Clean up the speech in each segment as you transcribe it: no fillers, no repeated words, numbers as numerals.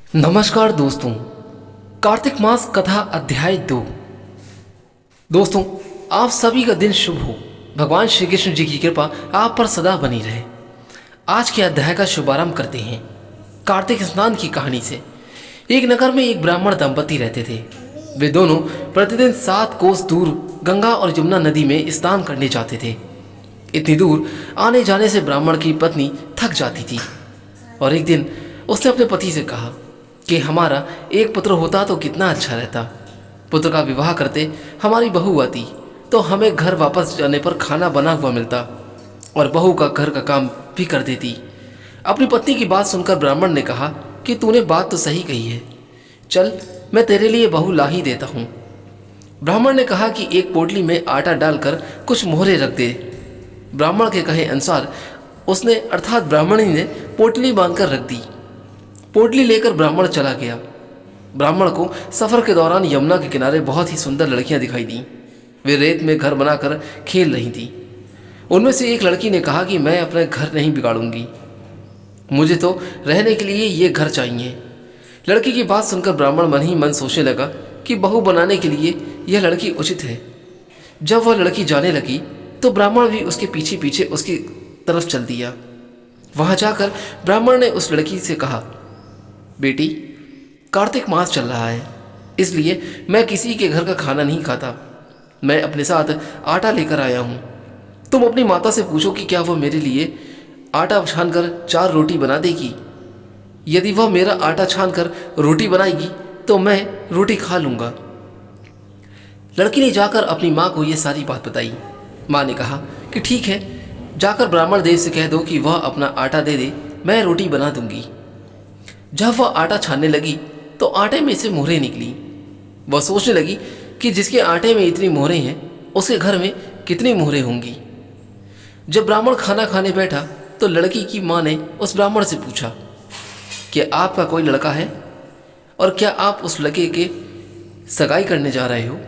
नमस्कार दोस्तों। कार्तिक मास कथा अध्याय 2। दोस्तों, आप सभी का दिन शुभ हो। भगवान श्री कृष्ण जी की कृपा आप पर सदा बनी रहे। आज के अध्याय का शुभारंभ करते हैं कार्तिक स्नान की कहानी से। एक नगर में एक ब्राह्मण दंपति रहते थे। वे दोनों प्रतिदिन 7 कोस दूर गंगा और यमुना नदी में स्नान करने जाते थे। इतनी दूर आने जाने से ब्राह्मण की पत्नी थक जाती थी और एक दिन उसने अपने पति से कहा कि हमारा एक पुत्र होता तो कितना अच्छा रहता। पुत्र का विवाह करते हमारी बहू आती तो हमें घर वापस जाने पर खाना बना हुआ मिलता और बहू का घर का काम भी कर देती। अपनी पत्नी की बात सुनकर ब्राह्मण ने कहा कि तूने बात तो सही कही है, चल मैं तेरे लिए बहू ला ही देता हूँ। ब्राह्मण ने कहा कि एक पोटली में आटा डालकर कुछ मोहरे रख दे। ब्राह्मण के कहे अनुसार उसने अर्थात ब्राह्मणी ने पोटली बांधकर रख दी। पोटली लेकर ब्राह्मण चला गया। ब्राह्मण को सफ़र के दौरान यमुना के किनारे बहुत ही सुंदर लड़कियां दिखाई दी। वे रेत में घर बनाकर खेल रही थीं। उनमें से एक लड़की ने कहा कि मैं अपना घर नहीं बिगाड़ूंगी, मुझे तो रहने के लिए ये घर चाहिए। लड़की की बात सुनकर ब्राह्मण मन ही मन सोचने लगा कि बहू बनाने के लिए यह लड़की उचित है। जब वह लड़की जाने लगी तो ब्राह्मण भी उसके पीछे पीछे उसकी तरफ चल दिया। वहां जाकर ब्राह्मण ने उस लड़की से कहा, बेटी, कार्तिक मास चल रहा है, इसलिए मैं किसी के घर का खाना नहीं खाता। मैं अपने साथ आटा लेकर आया हूँ। तुम अपनी माता से पूछो कि क्या वह मेरे लिए आटा छानकर 4 रोटी बना देगी। यदि वह मेरा आटा छानकर रोटी बनाएगी तो मैं रोटी खा लूँगा। लड़की ने जाकर अपनी माँ को यह सारी बात बताई। माँ ने कहा कि ठीक है, जाकर ब्राह्मण देव से कह दो कि वह अपना आटा दे दे, मैं रोटी बना दूंगी। जब वह आटा छानने लगी तो आटे में से मोहरें निकली। वह सोचने लगी कि जिसके आटे में इतनी मोहरें हैं उसके घर में कितनी मोहरें होंगी। जब ब्राह्मण खाना खाने बैठा तो लड़की की माँ ने उस ब्राह्मण से पूछा कि आपका कोई लड़का है और क्या आप उस लड़के के सगाई करने जा रहे हो।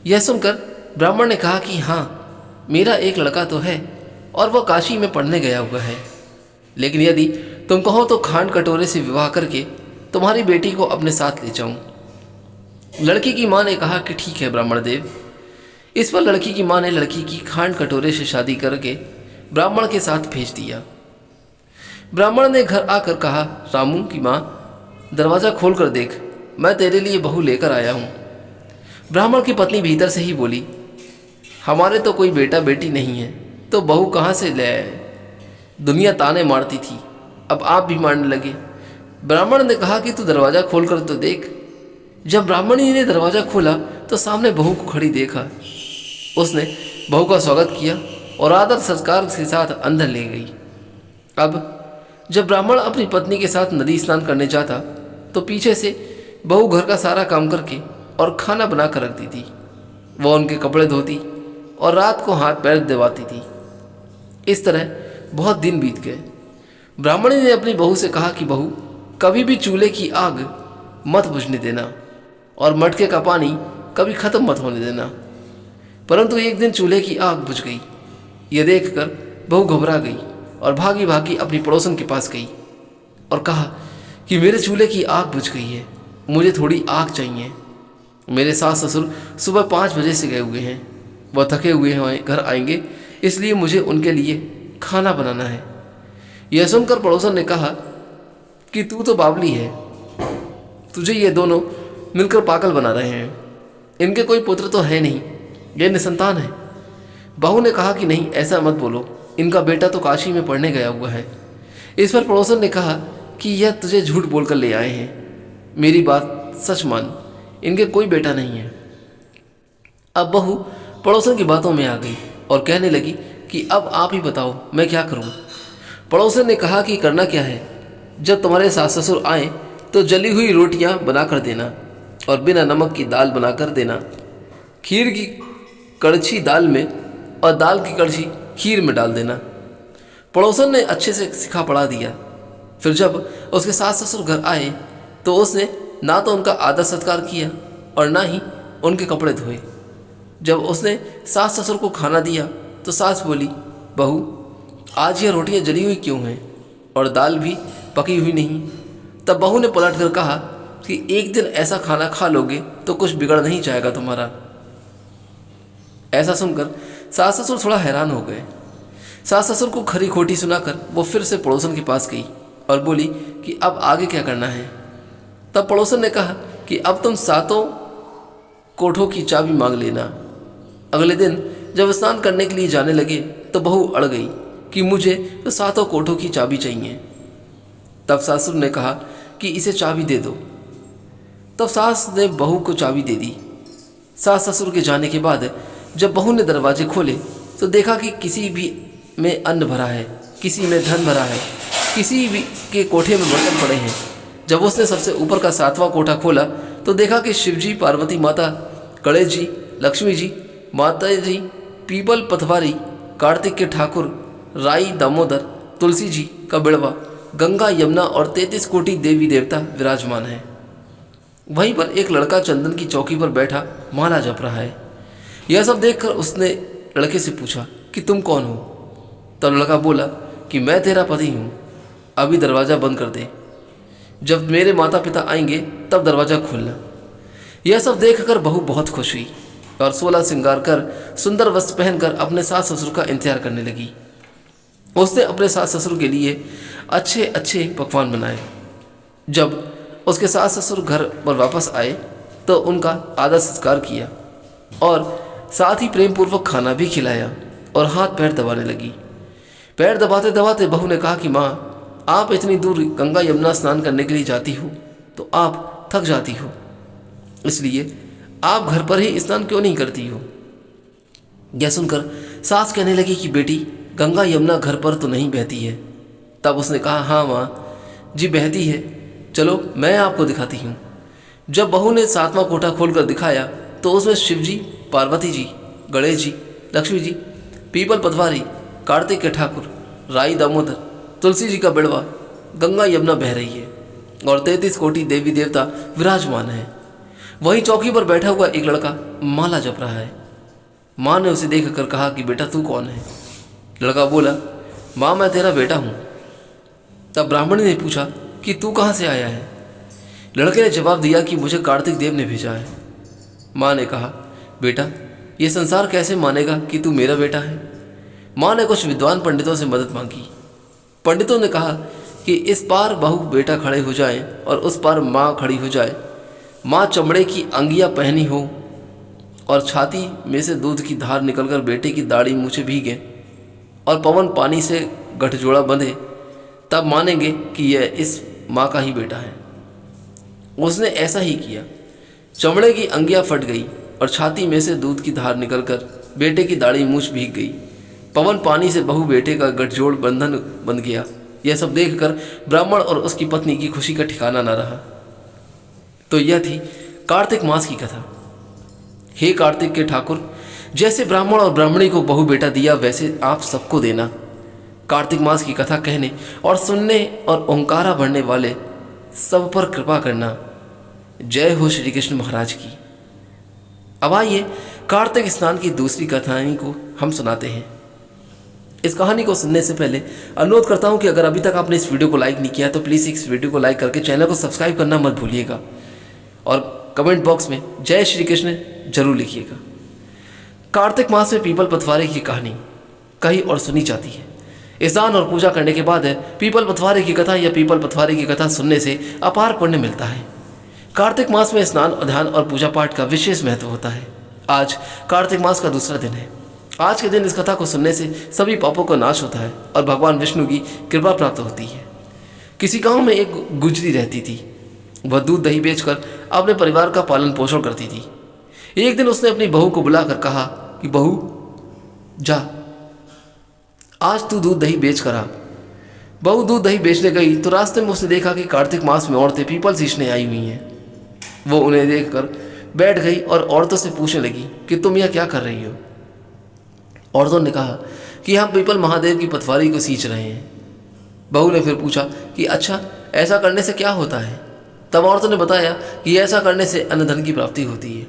यह सुनकर ब्राह्मण ने कहा कि हाँ, मेरा एक लड़का तो है और वह काशी में पढ़ने गया हुआ है, लेकिन यदि तुम कहो तो खांड कटोरे से विवाह करके तुम्हारी बेटी को अपने साथ ले जाऊं। लड़की की माँ ने कहा कि ठीक है ब्राह्मण देव। इस पर लड़की की माँ ने लड़की की खांड कटोरे से शादी करके ब्राह्मण के साथ भेज दिया। ब्राह्मण ने घर आकर कहा, रामू की माँ, दरवाज़ा खोल कर देख, मैं तेरे लिए बहू लेकर आया हूँ। ब्राह्मण की पत्नी भीतर से ही बोली, हमारे तो कोई बेटा बेटी नहीं है तो बहू कहाँ से ले आए। दुनिया ताने मारती थी, अब आप भी मारने लगे। ब्राह्मण ने कहा कि तू दरवाज़ा खोल कर तो देख। जब ब्राह्मणी ने दरवाज़ा खोला तो सामने बहू को खड़ी देखा। उसने बहू का स्वागत किया और आदर संस्कार के साथ अंदर ले गई। अब जब ब्राह्मण अपनी पत्नी के साथ नदी स्नान करने जाता तो पीछे से बहू घर का सारा काम करके और खाना बना कर रखती थी। वह उनके कपड़े धोती और रात को हाथ पैर दबाती थी। इस तरह बहुत दिन बीत गए। ब्राह्मणी ने अपनी बहू से कहा कि बहू, कभी भी चूल्हे की आग मत बुझने देना और मटके का पानी कभी ख़त्म मत होने देना। परंतु एक दिन चूल्हे की आग बुझ गई। यह देखकर बहू घबरा गई और भागी भागी अपनी पड़ोसन के पास गई और कहा कि मेरे चूल्हे की आग बुझ गई है, मुझे थोड़ी आग चाहिए। मेरे सास ससुर सुबह 5 बजे से गए हुए हैं, वह थके हुए हैं, घर आएंगे, इसलिए मुझे उनके लिए खाना बनाना है। यह सुनकर पड़ोसन ने कहा कि तू तो बावली है, तुझे ये दोनों मिलकर पागल बना रहे हैं। इनके कोई पुत्र तो है नहीं, ये निसंतान है। बहू ने कहा कि नहीं, ऐसा मत बोलो, इनका बेटा तो काशी में पढ़ने गया हुआ है। इस पर पड़ोसन ने कहा कि यह तुझे झूठ बोलकर ले आए हैं, मेरी बात सच मान, इनके कोई बेटा नहीं है। अब बहू पड़ोसन की बातों में आ गई और कहने लगी कि अब आप ही बताओ मैं क्या करूं। पड़ोसन ने कहा कि करना क्या है, जब तुम्हारे सास ससुर आए तो जली हुई रोटियां बनाकर देना और बिना नमक की दाल बनाकर देना। खीर की कड़छी दाल में और दाल की कड़छी खीर में डाल देना। पड़ोसन ने अच्छे से सिखा पढ़ा दिया। फिर जब उसके सास ससुर घर आए तो उसने ना तो उनका आदर सत्कार किया और ना ही उनके कपड़े धोए। जब उसने सास ससुर को खाना दिया तो सास बोली, बहू, आज यह रोटियां जली हुई क्यों हैं और दाल भी पकी हुई नहीं। तब बहू ने पलट कर कहा कि एक दिन ऐसा खाना खा लोगे तो कुछ बिगड़ नहीं जाएगा तुम्हारा। ऐसा सुनकर सास ससुर थोड़ा हैरान हो गए। सास ससुर को खरी खोटी सुनाकर वो फिर से पड़ोसन के पास गई और बोली कि अब आगे क्या करना है। तब पड़ोसन ने कहा कि अब तुम सातों कोठों की चाबी मांग लेना। अगले दिन जब स्नान करने के लिए जाने लगे तो बहू अड़ गई कि मुझे तो सातों कोठों की चाबी चाहिए। तब सासुर ने कहा कि इसे चाबी दे दो। तब सास ने बहू को चाबी दे दी। सास ससुर के जाने के बाद जब बहू ने दरवाजे खोले तो देखा कि किसी भी में अन्न भरा है, किसी में धन भरा है, किसी भी के कोठे में बर्तन पड़े हैं। जब उसने सबसे ऊपर का सातवां कोठा खोला तो देखा कि शिवजी, पार्वती माता, गणेश जी, लक्ष्मी जी, माता जी, पीपल पथवारी, कार्तिक के ठाकुर, राई दामोदर, तुलसी जी का बिड़वा, गंगा यमुना और 33 कोटि देवी देवता विराजमान है। वहीं पर एक लड़का चंदन की चौकी पर बैठा माला जप रहा है। यह सब देखकर उसने लड़के से पूछा कि तुम कौन हो। तब लड़का बोला कि मैं तेरा पति हूँ, अभी दरवाज़ा बंद कर दे, जब मेरे माता पिता आएंगे तब दरवाज़ा खोलना। यह सब देखकर बहू बहुत खुश हुई और 16 श्रृंगार कर सुंदर वस्त्र पहनकर अपने सास ससुर का इंतजार करने लगी। उसने अपने सास ससुर के लिए अच्छे अच्छे पकवान बनाए। जब उसके सास ससुर घर पर वापस आए तो उनका आदर सत्कार किया और साथ ही प्रेम पूर्वक खाना भी खिलाया और हाथ पैर दबाने लगी। पैर दबाते दबाते बहू ने कहा कि माँ, आप इतनी दूर गंगा यमुना स्नान करने के लिए जाती हो तो आप थक जाती हो, इसलिए आप घर पर ही स्नान क्यों नहीं करती हो। यह सुनकर सास कहने लगी कि बेटी, गंगा यमुना घर पर तो नहीं बहती है। तब उसने कहा, हाँ माँ जी बहती है, चलो मैं आपको दिखाती हूँ। जब बहू ने सातवां कोठा खोलकर दिखाया तो उसमें शिवजी, पार्वती जी, गणेश जी, लक्ष्मी जी, पीपल पथवारी, कार्तिक के ठाकुर, राई दामोदर, तुलसी जी का बिड़वा, गंगा यमुना बह रही है और 33 कोटि देवी देवता विराजमान है। वहीं चौकी पर बैठा हुआ एक लड़का माला जप रहा है। माँ ने उसे देखकर कहा कि बेटा तू कौन है। लड़का बोला, माँ मैं तेरा बेटा हूँ। तब ब्राह्मण ने पूछा कि तू कहाँ से आया है। लड़के ने जवाब दिया कि मुझे कार्तिक देव ने भेजा है। माँ ने कहा, बेटा ये संसार कैसे मानेगा कि तू मेरा बेटा है। माँ ने कुछ विद्वान पंडितों से मदद मांगी। पंडितों ने कहा कि इस पार बहू बेटा खड़े हो जाएं और उस पार माँ खड़ी हो जाए। माँ चमड़े की अंगियाँ पहनी हो और छाती में से दूध की धार निकलकर बेटे की दाढ़ी मूछें भीगे और पवन पानी से गठजोड़ा बंधे, तब मानेंगे कि यह इस माँ का ही बेटा है। उसने ऐसा ही किया। चमड़े की अंगियाँ फट गई और छाती में से दूध की धार निकलकर बेटे की दाढ़ी मूछ भीग गई। पवन पानी से बहू बेटे का गठजोड़ बंधन बन गया। यह सब देखकर ब्राह्मण और उसकी पत्नी की खुशी का ठिकाना न रहा। तो यह थी कार्तिक मास की कथा। हे कार्तिक के ठाकुर, जैसे ब्राह्मण और ब्राह्मणी को बहू बेटा दिया वैसे आप सबको देना। कार्तिक मास की कथा कहने और सुनने और ओंकारा भरने वाले सब पर कृपा करना। जय हो श्री कृष्ण महाराज की। अब आइए कार्तिक स्नान की दूसरी कहानी को हम सुनाते हैं। इस कहानी को सुनने से पहले अनुरोध करता हूं कि अगर अभी तक आपने इस वीडियो को लाइक नहीं किया तो प्लीज़ इस वीडियो को लाइक करके चैनल को सब्सक्राइब करना मत भूलिएगा और कमेंट बॉक्स में जय श्री कृष्ण जरूर लिखिएगा। कार्तिक मास में पीपल पथवारे की कहानी कही और सुनी जाती है। स्नान और पूजा करने के बाद पीपल पथवारे की कथा या पीपल पथवारे की कथा सुनने से अपार पुण्य मिलता है। कार्तिक मास में स्नान, ध्यान और पूजा पाठ का विशेष महत्व होता है। आज कार्तिक मास का दूसरा दिन है। आज के दिन इस कथा को सुनने से सभी पापों का नाश होता है और भगवान विष्णु की कृपा प्राप्त होती है। किसी गांव में एक गुजरी रहती थी। वह दूध दही बेचकर अपने परिवार का पालन पोषण करती थी। एक दिन उसने अपनी बहू को बुलाकर कहा कि बहू जा, आज तू दूध दही बेच कर आ। बहू दूध दही बेचने गई तो रास्ते में उसने देखा कि कार्तिक मास में औरतें पीपल सींचने आई हुई हैं। वो उन्हें देखकर बैठ गई और औरतों से पूछने लगी कि तुम यह क्या कर रही हो। औरतों ने कहा कि हम पीपल महादेव की पथवारी को सींच रहे हैं। बहू ने फिर पूछा कि अच्छा, ऐसा करने से क्या होता है। तब औरतों ने बताया कि ऐसा करने से अन्न धन की प्राप्ति होती है।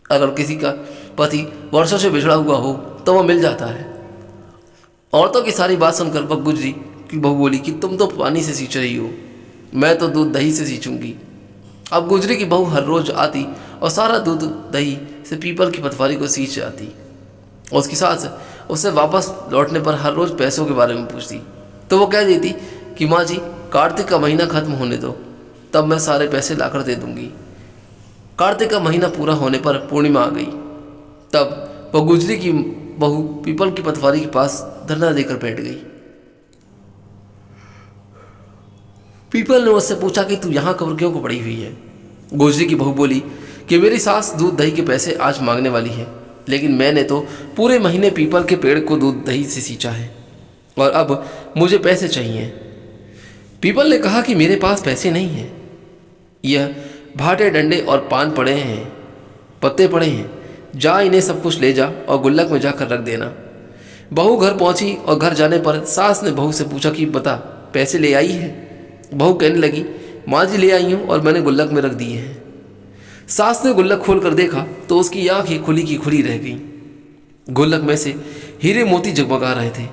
अगर किसी का पति वर्षों से बिछड़ा हुआ हो तो वह मिल जाता है। औरतों की सारी बात सुनकर वह गुजरी की बहू बोली कि तुम तो पानी से सींच रही हो, मैं तो दूध दही से सींचूंगी। अब गुजरी की बहू हर रोज आती और सारा दूध दही से पीपल की पटवारी को सींच जाती और उसकी सास उससे वापस लौटने पर हर रोज पैसों के बारे में पूछती तो वो कह देती कि माँ जी, कार्तिक का महीना खत्म होने दो, तब मैं सारे पैसे लाकर दे दूंगी। कार्तिक का महीना पूरा होने पर पूर्णिमा आ गई। तब वह गुजरी की बहू पीपल की पटवारी के पास धरना देकर बैठ गई। पीपल ने उससे पूछा कि तू यहाँ कब्र क्यों को पड़ी हुई है। गुजरी की बहू बोली कि मेरी सास दूध दही के पैसे आज मांगने वाली है, लेकिन मैंने तो पूरे महीने पीपल के पेड़ को दूध दही से सींचा है और अब मुझे पैसे चाहिए। पीपल ने कहा कि मेरे पास पैसे नहीं हैं, यह भाटे डंडे और पान पड़े हैं, पत्ते पड़े हैं, जा इन्हें सब कुछ ले जा और गुल्लक में जाकर रख देना। बहू घर पहुंची और घर जाने पर सास ने बहू से पूछा कि बता, पैसे ले आई है। बहू कहने लगी, माँ जी ले आई हूँ और मैंने गुल्लक में रख दिए हैं। सास ने गुल्लक खोल कर देखा तो उसकी आंखें खुली की खुली रह गईं। गुल्लक में से हीरे मोती जगमगा रहे थे।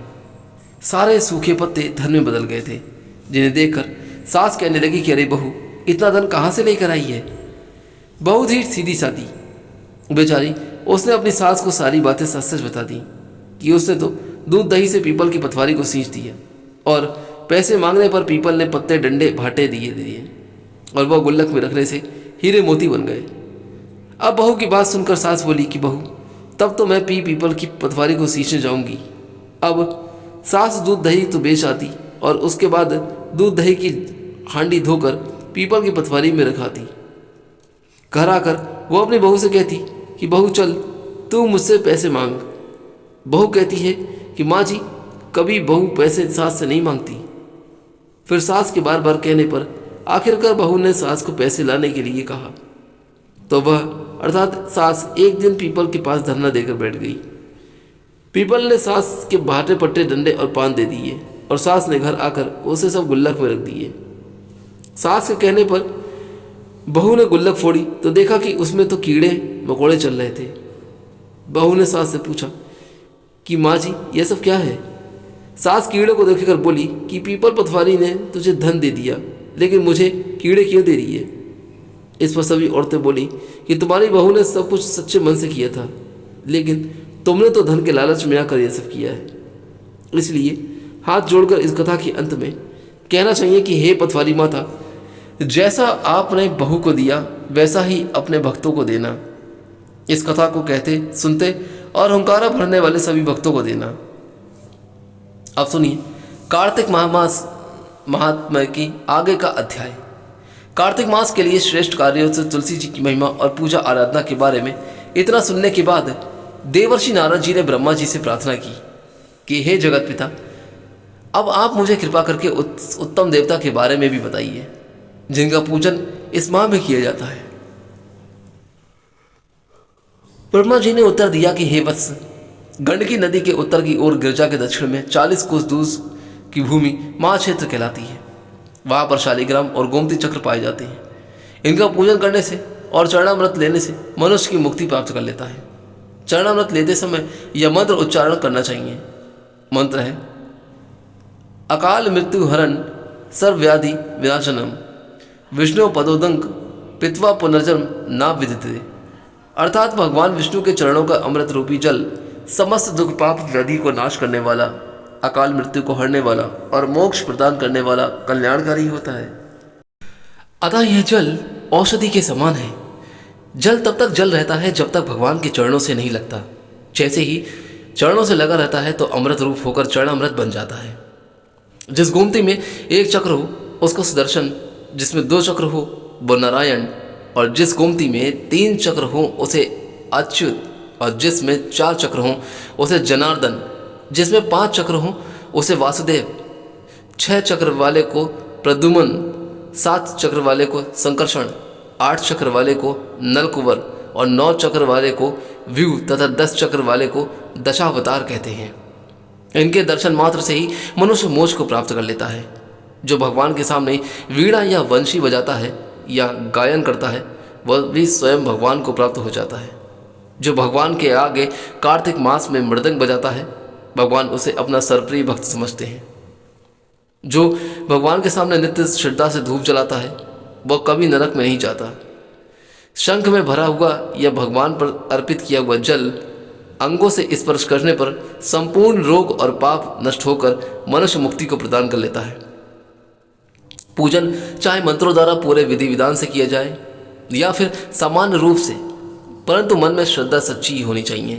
सारे सूखे पत्ते धन में बदल गए थे, जिन्हें देखकर सास कहने लगी कि अरे बहू, इतना धन कहाँ से लेकर आई है। बहू थी सीधी सादी बेचारी, उसने अपनी सास को सारी बातें सच सच बता दी कि उसने तो दूध दही से पीपल की पटवारी को सींच दिया और पैसे मांगने पर पीपल ने पत्ते डंडे भाटे दिए और वह गुल्लक में रखने से हीरे मोती बन गए। अब बहू की बात सुनकर सास बोली कि बहू, तब तो मैं पीपल की पटवारी को सींचने जाऊंगी। अब सास दूध दही तो बेच आती और उसके बाद दूध दही की हांडी धोकर पीपल की पटवारी में रखाती। घर आकर वो अपनी बहू से कहती कि बहू चल, तू मुझसे पैसे मांग। बहू कहती है कि माँ जी, कभी बहू पैसे सास से नहीं मांगती। फिर सास के बार बार कहने पर आखिरकार बहू ने सास को पैसे लाने के लिए कहा तो वह अर्थात सास एक दिन पीपल के पास धरना देकर बैठ गई। पीपल ने सास के भाटे पट्टे डंडे और पान दे दिए और सास ने घर आकर उसे सब गुल्लक में रख दिए। सास के कहने पर बहू ने गुल्लक फोड़ी तो देखा कि उसमें तो कीड़े मकोड़े चल रहे थे। बहू ने सास से पूछा कि माँ जी, यह सब क्या है। सास कीड़े को देखकर बोली कि पीपल पटवारी ने तुझे धन दे दिया, लेकिन मुझे कीड़े क्यों दे रही है। इस पर सभी औरतें बोली कि तुम्हारी बहू ने सब कुछ सच्चे मन से किया था, लेकिन तुमने तो धन के लालच में आकर यह सब किया है। इसलिए हाथ जोड़कर इस कथा के अंत में कहना चाहिए कि हे पटवारी माता, जैसा आपने बहू को दिया वैसा ही अपने भक्तों को देना। इस कथा को कहते सुनते और हुंकारा भरने वाले सभी भक्तों को देना। अब सुनिए कार्तिक मास महात्मा की आगे का अध्याय। कार्तिक मास के लिए श्रेष्ठ कार्यों से तुलसी जी की महिमा और पूजा आराधना के बारे में इतना सुनने के बाद देवर्षि नारद जी ने ब्रह्मा जी से प्रार्थना की कि हे जगत पिता, अब आप मुझे कृपा करके उत्तम देवता के बारे में भी बताइए जिनका पूजन इस माह में किया जाता है। ब्रह्मा जी ने उत्तर दिया कि हे वत्स, गंडकी नदी के उत्तर की ओर गिरजा के दक्षिण में 40 कोस दूर की भूमि महाक्षेत्र कहलाती है। वहाँ पर शालिग्राम और गोमती चक्र पाए जाते हैं। इनका पूजन करने से और चरणामृत लेने से मनुष्य की मुक्ति प्राप्त कर लेता है। चरणामृत लेते समय यह मंत्र उच्चारण करना चाहिए। मंत्र है अकाल मृत्यु हरण सर्वव्याधि विनाशनम विष्णु पदोदंक पित्वा पुनर्जन्म ना विदिते। अर्थात भगवान विष्णु के चरणों का अमृत रूपी जल समस्त दुख पाप व्याधि को नाश करने वाला, अकाल मृत्यु को हरने वाला और मोक्ष प्रदान करने वाला कल्याणकारी होता है। अतः यह जल औषधि के समान है। जल तब तक जल रहता है जब तक भगवान के चरणों से नहीं लगता। जैसे ही चरणों से लगा रहता है तो अमृत रूप होकर चरणामृत बन जाता है। जिस गोमती में एक चक्र हो उसको सुदर्शन, जिसमें 2 चक्र हो वो नारायण, और जिस गोमती में 3 चक्र हो उसे अच्युत, और जिसमें 4 चक्र हों उसे जनार्दन, जिसमें 5 चक्र हों उसे वासुदेव, 6 चक्र वाले को प्रद्युमन, 7 चक्र वाले को संकर्षण, 8 चक्र वाले को नलकुवर और 9 चक्र वाले को व्यू तथा 10 चक्र वाले को दशावतार कहते हैं। इनके दर्शन मात्र से ही मनुष्य मोक्ष को प्राप्त कर लेता है। जो भगवान के सामने वीणा या वंशी बजाता है या गायन करता है वह भी स्वयं भगवान को प्राप्त हो जाता है। जो भगवान के आगे कार्तिक मास में मृदंग बजाता है भगवान उसे अपना सर्वप्रिय भक्त समझते हैं। जो भगवान के सामने नित्य श्रद्धा से धूप जलाता है वह कभी नरक में नहीं जाता। शंख में भरा हुआ या भगवान पर अर्पित किया हुआ जल अंगों से स्पर्श करने पर संपूर्ण रोग और पाप नष्ट होकर मनुष्य मुक्ति को प्रदान कर लेता है। पूजन चाहे मंत्रों द्वारा पूरे विधि विधान से किया जाए या फिर सामान्य रूप से, परंतु मन में श्रद्धा सच्ची होनी चाहिए।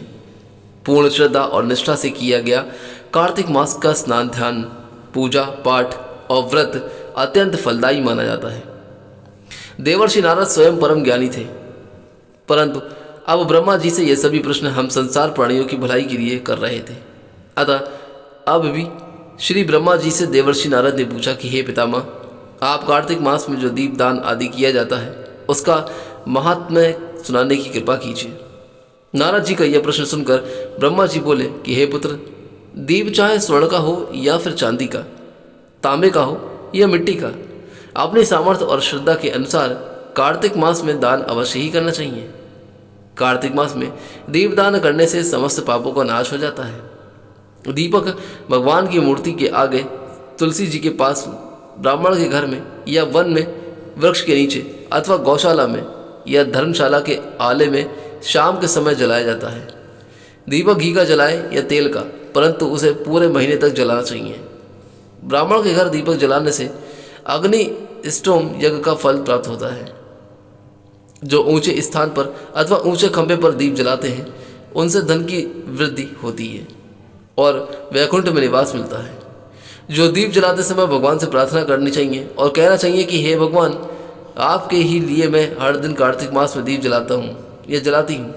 पूर्ण श्रद्धा और निष्ठा से किया गया कार्तिक मास का स्नान, ध्यान, पूजा पाठ और व्रत अत्यंत फलदायी माना जाता है। देवर्षि नारद स्वयं परम ज्ञानी थे, परंतु अब ब्रह्मा जी से ये सभी प्रश्न हम संसार प्राणियों की भलाई के लिए कर रहे थे। अतः अब भी श्री ब्रह्मा जी से देवर्षि नारद ने पूछा कि हे पितामह, आप कार्तिक मास में जो दीपदान आदि किया जाता है उसका महात्म्य सुनाने की कृपा कीजिए। नारद जी का यह प्रश्न सुनकर ब्रह्मा जी बोले कि हे पुत्र, दीप चाहे स्वर्ण का हो या फिर चांदी का, तांबे का हो या मिट्टी का, अपनी सामर्थ्य और श्रद्धा के अनुसार कार्तिक मास में दान अवश्य ही करना चाहिए। कार्तिक मास में दीपदान करने से समस्त पापों का नाश हो जाता है। दीपक भगवान की मूर्ति के आगे, तुलसी जी के पास, ब्राह्मण के घर में या वन में, वृक्ष के नीचे अथवा गौशाला में या धर्मशाला के आले में शाम के समय जलाया जाता है। दीपक घी का जलाए या तेल का, परंतु उसे पूरे महीने तक जलाना चाहिए। ब्राह्मण के घर दीपक जलाने से अग्नि स्टोम यज्ञ का फल प्राप्त होता है। जो ऊंचे स्थान पर अथवा ऊंचे खंभे पर दीप जलाते हैं उनसे धन की वृद्धि होती है और वैकुंठ में निवास मिलता है। जो दीप जलाते समय भगवान से प्रार्थना करनी चाहिए और कहना चाहिए कि हे भगवान, आपके ही लिए मैं हर दिन कार्तिक मास में दीप जलाता हूँ या जलाती हूँ।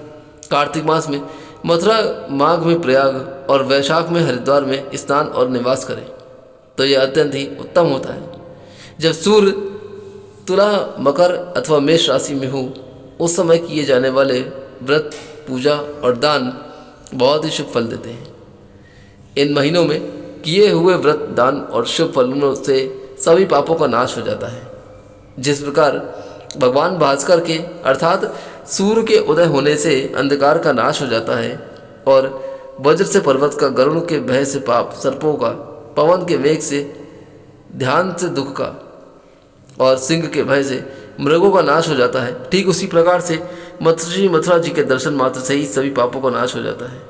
कार्तिक मास में मथुरा, माघ में प्रयाग और वैशाख में हरिद्वार में स्नान और निवास करें तो यह अत्यंत ही उत्तम होता है। जब सूर्य तुला, मकर अथवा मेष राशि में हो उस समय किए जाने वाले व्रत, पूजा और दान बहुत ही शुभ फल देते हैं। इन महीनों में किए हुए व्रत, दान और शुभ फलों से सभी पापों का नाश हो जाता है। जिस प्रकार भगवान भास्कर के अर्थात सूर्य के उदय होने से अंधकार का नाश हो जाता है और वज्र से पर्वत का, गरुड़ के भय से पाप, सर्पों का, पवन के वेग से ध्यान से दुख का और सिंह के भय से मृगों का नाश हो जाता है, ठीक उसी प्रकार से मथुरा जी के दर्शन मात्र से ही सभी पापों का नाश हो जाता है।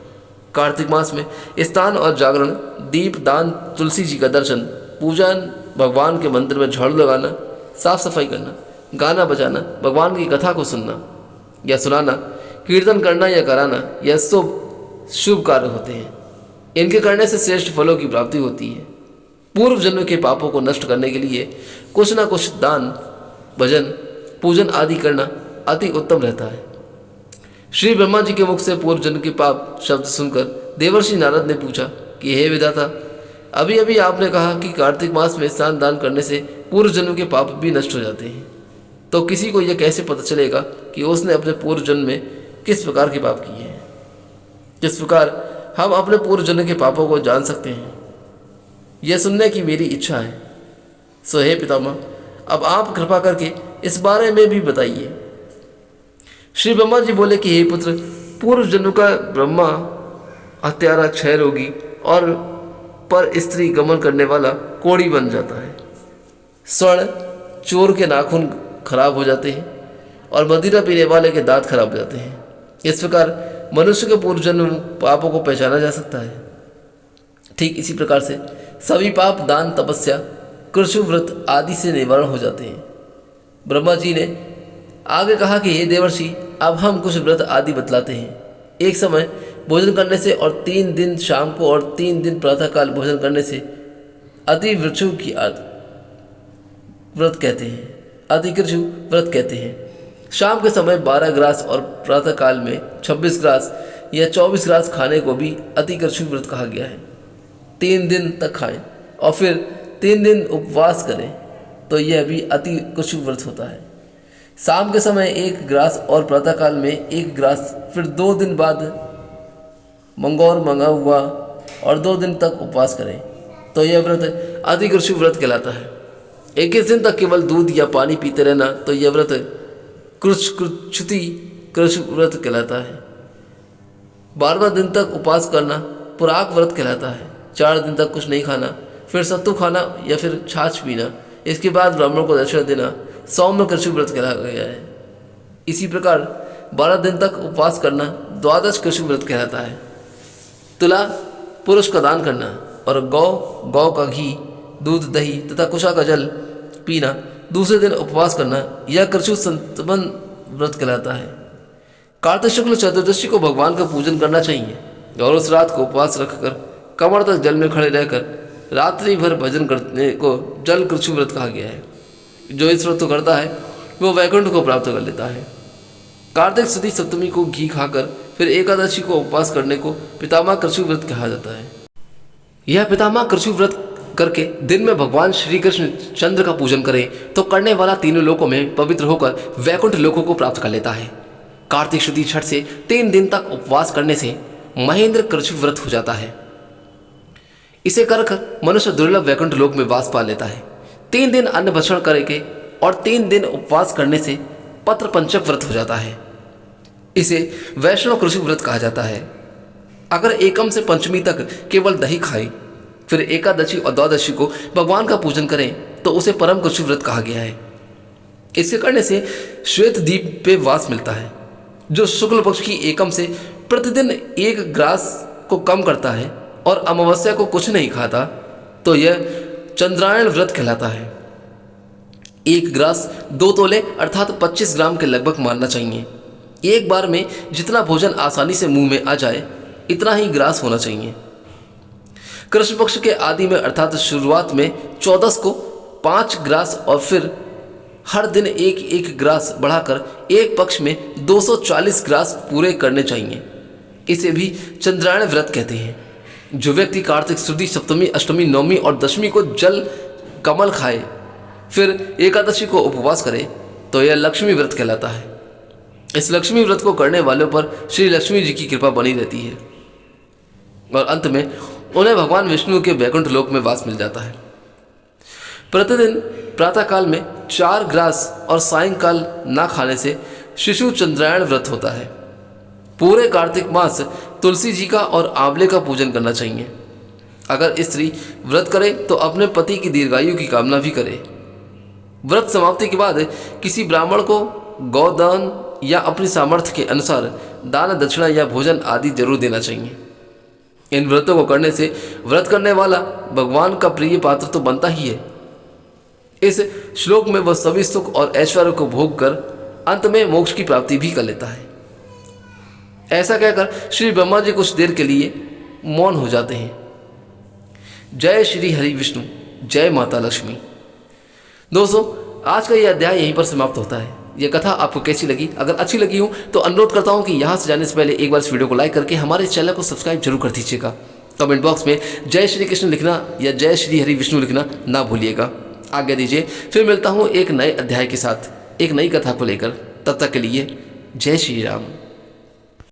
कार्तिक मास में स्नान और जागरण, दीप दान, तुलसी जी का दर्शन, पूजन, भगवान के मंदिर में झाड़ू लगाना, साफ सफाई करना, गाना बजाना, भगवान की कथा को सुनना या सुनाना, कीर्तन करना या कराना, यह सब शुभ कार्य होते हैं। इनके करने से श्रेष्ठ फलों की प्राप्ति होती है। पूर्व जन्म के पापों को नष्ट करने के लिए कुछ न कुछ दान, भजन, पूजन आदि करना अति उत्तम रहता है। श्री ब्रह्मा जी के मुख से पूर्व जन्म के पाप शब्द सुनकर देवर्षि नारद ने पूछा कि हे विधाता, अभी अभी आपने कहा कि कार्तिक मास में स्नान दान करने से पूर्व जन्म के पाप भी नष्ट हो जाते हैं, तो किसी को यह कैसे पता चलेगा कि उसने अपने पूर्व जन्म में किस प्रकार के पाप किए हैं? किस प्रकार हम अपने पूर्व जन्म के पापों को जान सकते हैं? यह सुनने की मेरी इच्छा है। सो हे पितामह, अब आप कृपा करके इस बारे में भी बताइए। श्री ब्रह्मा जी बोले कि हे पुत्र, पूर्व जन्म का ब्रह्मा हत्यारा, क्षय रोगी और पर स्त्री गमन करने वाला कोढ़ी बन जाता है। स्वर्ण चोर के नाखून खराब हो जाते हैं और मदिरा पीने वाले के दांत खराब हो जाते हैं। इस प्रकार मनुष्य के पूर्व जन्म पापों को पहचाना जा सकता है। ठीक इसी प्रकार से सभी पाप दान, तपस्या, कृषि व्रत आदि से निवारण हो जाते हैं। ब्रह्मा जी ने आगे कहा कि हे देवर्षि, अब हम कुछ व्रत आदि बतलाते हैं। एक समय भोजन करने से और 3 दिन शाम को और 3 दिन प्रातःकाल भोजन करने से अति वृक्षु की व्रत कहते हैं, अतिकृषु व्रत कहते हैं। शाम के समय 12 ग्रास और प्रातःकाल में 26 ग्रास या 24 ग्रास खाने को भी अतिकृषु व्रत कहा गया है। 3 दिन तक खाएं और फिर 3 दिन उपवास करें तो यह भी अतिकृषु व्रत होता है। शाम के समय 1 ग्रास और प्रातःकाल में 1 ग्रास, फिर 2 दिन बाद मंगौर मंगा हुआ और 2 दिन तक उपवास करें तो यह व्रत अतिकृषु व्रत कहलाता है। 21 दिन तक केवल दूध या पानी पीते रहना तो यह व्रत कृच्छ्रुति कृषु व्रत कहलाता है। 12वां दिन तक उपवास करना पुराक व्रत कहलाता है। 4 दिन तक कुछ नहीं खाना फिर सत्तू खाना या फिर छाछ पीना, इसके बाद ब्राह्मण को दक्षिणा देना सौम्य कृषि व्रत कहलाया गया है। इसी प्रकार 12 दिन तक उपवास करना द्वादश कृषि व्रत कहलाता है। तुला पुरुष का दान करना और गौ का घी, दूध, दही तथा कुशा का जल पीना दूसरे दिन उपवास करना यह कृषि संतबंध व्रत कहलाता है। कार्तिक शुक्ल चतुर्दशी को भगवान का पूजन करना चाहिए और उस रात को उपवास रखकर कमर तक जल में खड़े रहकर रात्रि भर भजन करने को जल कृषि व्रत कहा गया है। जो इस व्रत को करता है वो वैकुंठ को प्राप्त कर लेता है। कार्तिक शुद्ध सप्तमी को घी खाकर फिर एकादशी को उपवास करने को पितामह कृषि व्रत कहा जाता है। यह पितामह कृषि व्रत करके दिन में भगवान श्री कृष्ण चंद्र का पूजन करे तो करने वाला तीनों लोकों में पवित्र होकर वैकुंठ लोकों को प्राप्त कर लेता है। कार्तिक शुद्धि छठ से 3 दिन तक उपवास करने से महेंद्र कृषि व्रत हो जाता है। इसे कर मनुष्य दुर्लभ वैकुंठ लोक में वास पा लेता है। 3 दिन अन्न भक्षण करके और 3 दिन उपवास करने से पत्र पंचक व्रत हो जाता है। इसे वैष्णव कृषि व्रत कहा जाता है। अगर एकम से पंचमी तक केवल दही खाए फिर एकादशी और द्वादशी को भगवान का पूजन करें तो उसे परम कृषि व्रत कहा गया है। इसके करने से श्वेत द्वीप पे वास मिलता है। जो शुक्ल पक्ष की एकम से प्रतिदिन 1 ग्रास को कम करता है और अमावस्या को कुछ नहीं खाता तो यह चंद्रायण व्रत कहलाता है। 1 ग्रास 2 तोले अर्थात 25 ग्राम के लगभग मानना चाहिए। एक बार में जितना भोजन आसानी से मुंह में आ जाए इतना ही ग्रास होना चाहिए। कृष्ण पक्ष के आदि में अर्थात शुरुआत में 14 को 5 ग्रास और फिर हर दिन 1-1 ग्रास बढ़ाकर एक पक्ष में 240 ग्रास पूरे करने चाहिए। इसे भी चंद्रायण व्रत कहते हैं। जो व्यक्ति कार्तिक शुद्धि सप्तमी, अष्टमी, नवमी और दशमी को जल कमल खाए फिर एकादशी को उपवास करे तो यह लक्ष्मी व्रत कहलाता है। इस लक्ष्मी व्रत को करने वालों पर श्री लक्ष्मी जी की कृपा बनी रहती है और अंत में उन्हें भगवान विष्णु के वैकुंठ लोक में वास मिल जाता है। प्रतिदिन प्रातःकाल में 4 ग्रास और सायंकाल ना खाने से शिशु चंद्रायण व्रत होता है। पूरे कार्तिक मास तुलसी जी का और आंवले का पूजन करना चाहिए। अगर स्त्री व्रत करे तो अपने पति की दीर्घायु की कामना भी करे। व्रत समाप्ति के बाद किसी ब्राह्मण को गौदान या अपनी सामर्थ्य के अनुसार दान, दक्षिणा या भोजन आदि जरूर देना चाहिए। इन व्रतों को करने से व्रत करने वाला भगवान का प्रिय पात्र तो बनता ही है। इस श्लोक में वह सभी सुख और ऐश्वर्य को भोग कर अंत में मोक्ष की प्राप्ति भी कर लेता है। ऐसा कहकर श्री ब्रह्मा जी कुछ देर के लिए मौन हो जाते हैं। जय श्री हरि विष्णु, जय माता लक्ष्मी। दोस्तों, आज का यह अध्याय यहीं पर समाप्त होता है। यह कथा आपको कैसी लगी? अगर अच्छी लगी हो तो अनुरोध करता हूं कि यहां से जाने से पहले एक बार इस वीडियो को लाइक करके हमारे चैनल को सब्सक्राइब जरूर कर दीजिएगा। कमेंट बॉक्स में जय श्री कृष्ण लिखना या जय श्री हरि विष्णु लिखना ना भूलिएगा। आज्ञा दीजिए, फिर मिलता हूं एक नए अध्याय के साथ, एक नई कथा को लेकर। तब तक के लिए जय श्री राम।